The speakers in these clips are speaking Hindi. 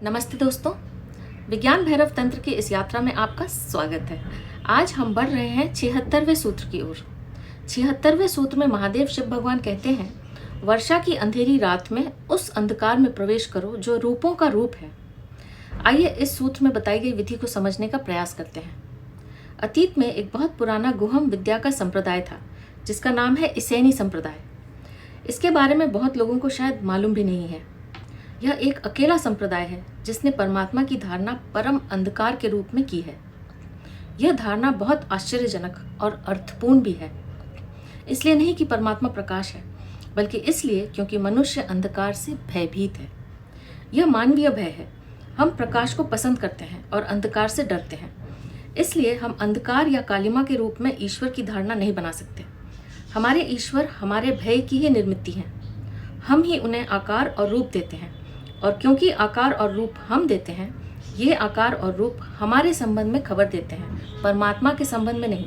नमस्ते दोस्तों, विज्ञान भैरव तंत्र की इस यात्रा में आपका स्वागत है। आज हम बढ़ रहे हैं 76वें सूत्र की ओर। 76वें सूत्र में महादेव शिव भगवान कहते हैं, वर्षा की अंधेरी रात में उस अंधकार में प्रवेश करो जो रूपों का रूप है। आइए इस सूत्र में बताई गई विधि को समझने का प्रयास करते हैं। अतीत में एक बहुत पुराना गुहम विद्या का संप्रदाय था जिसका नाम है इसैनी संप्रदाय। इसके बारे में बहुत लोगों को शायद मालूम भी नहीं है। यह एक अकेला संप्रदाय है जिसने परमात्मा की धारणा परम अंधकार के रूप में की है। यह धारणा बहुत आश्चर्यजनक और अर्थपूर्ण भी है। इसलिए नहीं कि परमात्मा प्रकाश है, बल्कि इसलिए क्योंकि मनुष्य अंधकार से भयभीत है। यह मानवीय भय है। हम प्रकाश को पसंद करते हैं और अंधकार से डरते हैं। इसलिए हम अंधकार या कालिमा के रूप में ईश्वर की धारणा नहीं बना सकते। हमारे ईश्वर हमारे भय की ही निर्मित हैं। हम ही उन्हें आकार और रूप देते हैं, और क्योंकि आकार और रूप हम देते हैं, ये आकार और रूप हमारे संबंध में खबर देते हैं, परमात्मा के संबंध में नहीं।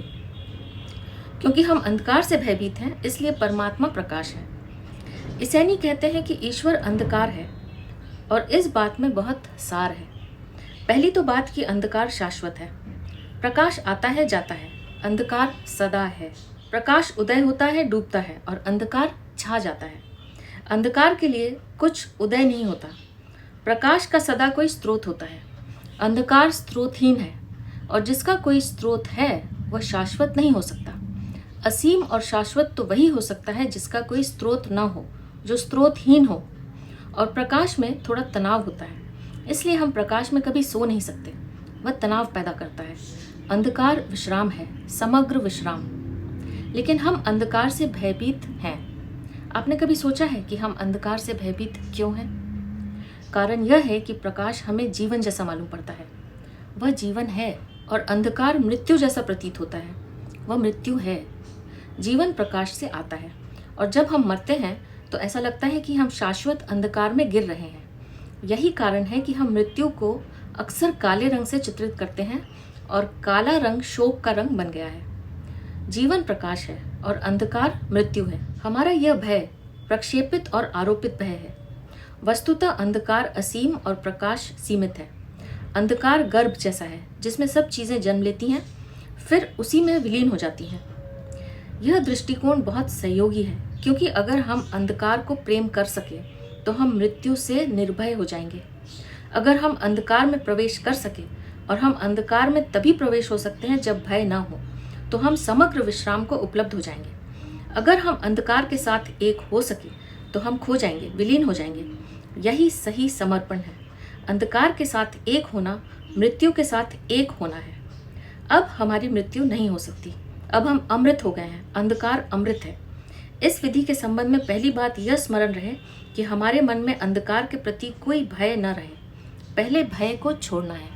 क्योंकि हम अंधकार से भयभीत हैं, इसलिए परमात्मा प्रकाश है। इसैनी कहते हैं कि ईश्वर अंधकार है, और इस बात में बहुत सार है। पहली तो बात कि अंधकार शाश्वत है। प्रकाश आता है, जाता है, अंधकार सदा है। प्रकाश उदय होता है, डूबता है, और अंधकार छा जाता है। अंधकार के लिए कुछ उदय नहीं होता। प्रकाश का सदा कोई स्रोत होता है। अंधकार स्रोतहीन है, और जिसका कोई स्रोत है वह शाश्वत नहीं हो सकता। असीम और शाश्वत तो वही हो सकता है जिसका कोई स्रोत न हो, जो स्रोतहीन हो। और प्रकाश में थोड़ा तनाव होता है, इसलिए हम प्रकाश में कभी सो नहीं सकते। वह तनाव पैदा करता है। अंधकार विश्राम है, समग्र विश्राम। लेकिन हम अंधकार से भयभीत हैं। आपने कभी सोचा है कि हम अंधकार से भयभीत क्यों हैं? कारण यह है कि प्रकाश हमें जीवन जैसा मालूम पड़ता है। वह जीवन है, और अंधकार मृत्यु जैसा प्रतीत होता है। वह मृत्यु है। जीवन प्रकाश से आता है, और जब हम मरते हैं तो ऐसा लगता है कि हम शाश्वत अंधकार में गिर रहे हैं। यही कारण है कि हम मृत्यु को अक्सर काले रंग से चित्रित करते हैं, और काला रंग शोक का रंग बन गया है। जीवन प्रकाश है और अंधकार मृत्यु है। हमारा यह भय प्रक्षेपित और आरोपित भय है। वस्तुतः अंधकार असीम और प्रकाश सीमित है। अंधकार गर्भ जैसा है जिसमें सब चीजें जन्म लेती हैं, फिर उसी में विलीन हो जाती हैं। यह दृष्टिकोण बहुत सहयोगी है, क्योंकि अगर हम अंधकार को प्रेम कर सके तो हम मृत्यु से निर्भय हो जाएंगे। अगर हम अंधकार में प्रवेश कर सके, और हम अंधकार में तभी प्रवेश हो सकते हैं जब भय ना हो, तो हम समग्र विश्राम को उपलब्ध हो जाएंगे। अगर हम अंधकार के साथ एक हो सके तो हम खो जाएंगे, विलीन हो जाएंगे। यही सही समर्पण है। अंधकार के साथ एक होना मृत्यु के साथ एक होना है। अब हमारी मृत्यु नहीं हो सकती। अब हम अमृत हो गए हैं। अंधकार अमृत है। इस विधि के संबंध में पहली बात यह स्मरण रहे कि हमारे मन में अंधकार के प्रति कोई भय न रहे। पहले भय को छोड़ना है।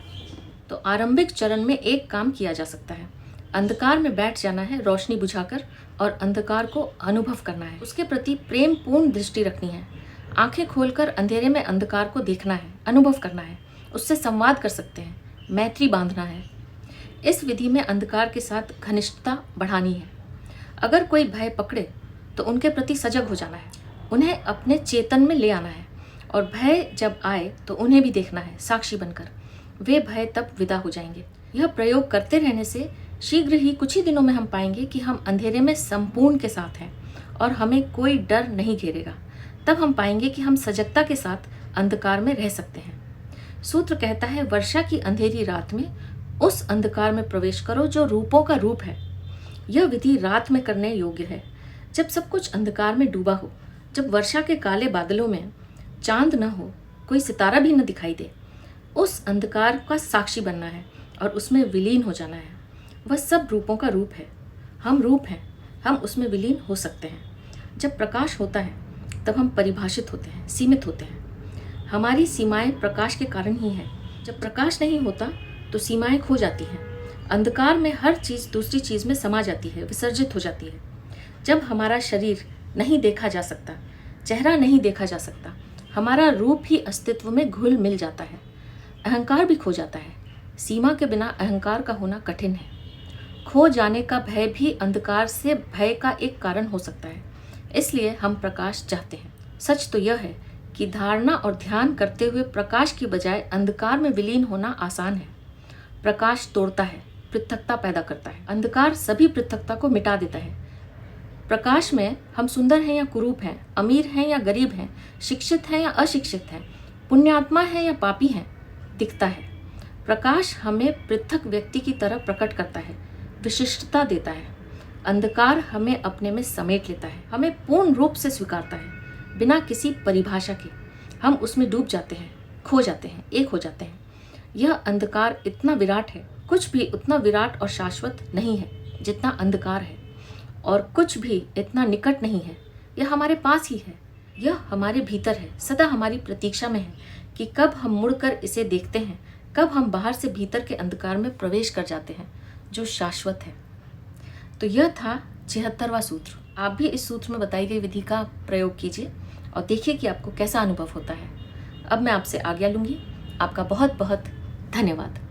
तो आरंभिक चरण में एक काम किया जा सकता है। अंधकार में बैठ जाना है, रोशनी बुझाकर, और अंधकार को अनुभव करना है। उसके प्रति प्रेम पूर्ण दृष्टि रखनी है। आंखें खोलकर अंधेरे में अंधकार को देखना है, अनुभव करना है, उससे संवाद कर सकते हैं, मैत्री बांधना है। इस विधि में अंधकार के साथ घनिष्ठता बढ़ानी है। अगर कोई भय पकड़े तो उनके प्रति सजग हो जाना है, उन्हें अपने चेतन में ले आना है, और भय जब आए तो उन्हें भी देखना है, साक्षी बनकर। वे भय तब विदा हो जाएंगे। यह प्रयोग करते रहने से शीघ्र ही कुछ ही दिनों में हम पाएंगे कि हम अंधेरे में संपूर्ण के साथ हैं, और हमें कोई डर नहीं घेरेगा। तब हम पाएंगे कि हम सजगता के साथ अंधकार में रह सकते हैं। सूत्र कहता है, वर्षा की अंधेरी रात में उस अंधकार में प्रवेश करो जो रूपों का रूप है। यह विधि रात में करने योग्य है, जब सब कुछ अंधकार में डूबा हो, जब वर्षा के काले बादलों में चांद न हो, कोई सितारा भी न दिखाई दे। उस अंधकार का साक्षी बनना है और उसमें विलीन हो जाना है। वह सब रूपों का रूप है। हम रूप हैं, हम उसमें विलीन हो सकते हैं। जब प्रकाश होता है तब हम परिभाषित होते हैं, सीमित होते हैं। हमारी सीमाएं प्रकाश के कारण ही हैं। जब प्रकाश नहीं होता तो सीमाएं खो जाती हैं। अंधकार में हर चीज़ दूसरी चीज़ में समा जाती है, विसर्जित हो जाती है। जब हमारा शरीर नहीं देखा जा सकता, चेहरा नहीं देखा जा सकता, हमारा रूप ही अस्तित्व में घुल मिल जाता है। अहंकार भी खो जाता है। सीमा के बिना अहंकार का होना कठिन है। खो जाने का भय भी अंधकार से भय का एक कारण हो सकता है। इसलिए हम प्रकाश चाहते हैं। सच तो यह है कि धारणा और ध्यान करते हुए प्रकाश की बजाय अंधकार में विलीन होना आसान है। प्रकाश तोड़ता है, पृथकता पैदा करता है। अंधकार सभी पृथकता को मिटा देता है। प्रकाश में हम सुंदर हैं या कुरूप हैं, अमीर हैं या गरीब हैं, शिक्षित हैं या अशिक्षित हैं, पुण्यात्मा हैं या पापी हैं, दिखता है। प्रकाश हमें पृथक व्यक्ति की तरह प्रकट करता है, विशिष्टता देता है। अंधकार हमें अपने में समेट लेता है, हमें पूर्ण रूप से स्वीकारता है। बिना किसी परिभाषा के हम उसमें डूब जाते हैं, खो जाते हैं, एक हो जाते हैं। यह अंधकार इतना विराट है, कुछ भी उतना विराट और शाश्वत नहीं है जितना अंधकार है, और कुछ भी इतना निकट नहीं है। यह हमारे पास ही है, यह हमारे भीतर है, सदा हमारी प्रतीक्षा में है कि कब हम मुड़कर इसे देखते हैं, कब हम बाहर से भीतर के अंधकार में प्रवेश कर जाते हैं जो शाश्वत है। तो यह था 76वां सूत्र। आप भी इस सूत्र में बताई गई विधि का प्रयोग कीजिए और देखिए कि आपको कैसा अनुभव होता है। अब मैं आपसे आज्ञा लूँगी। आपका बहुत बहुत धन्यवाद।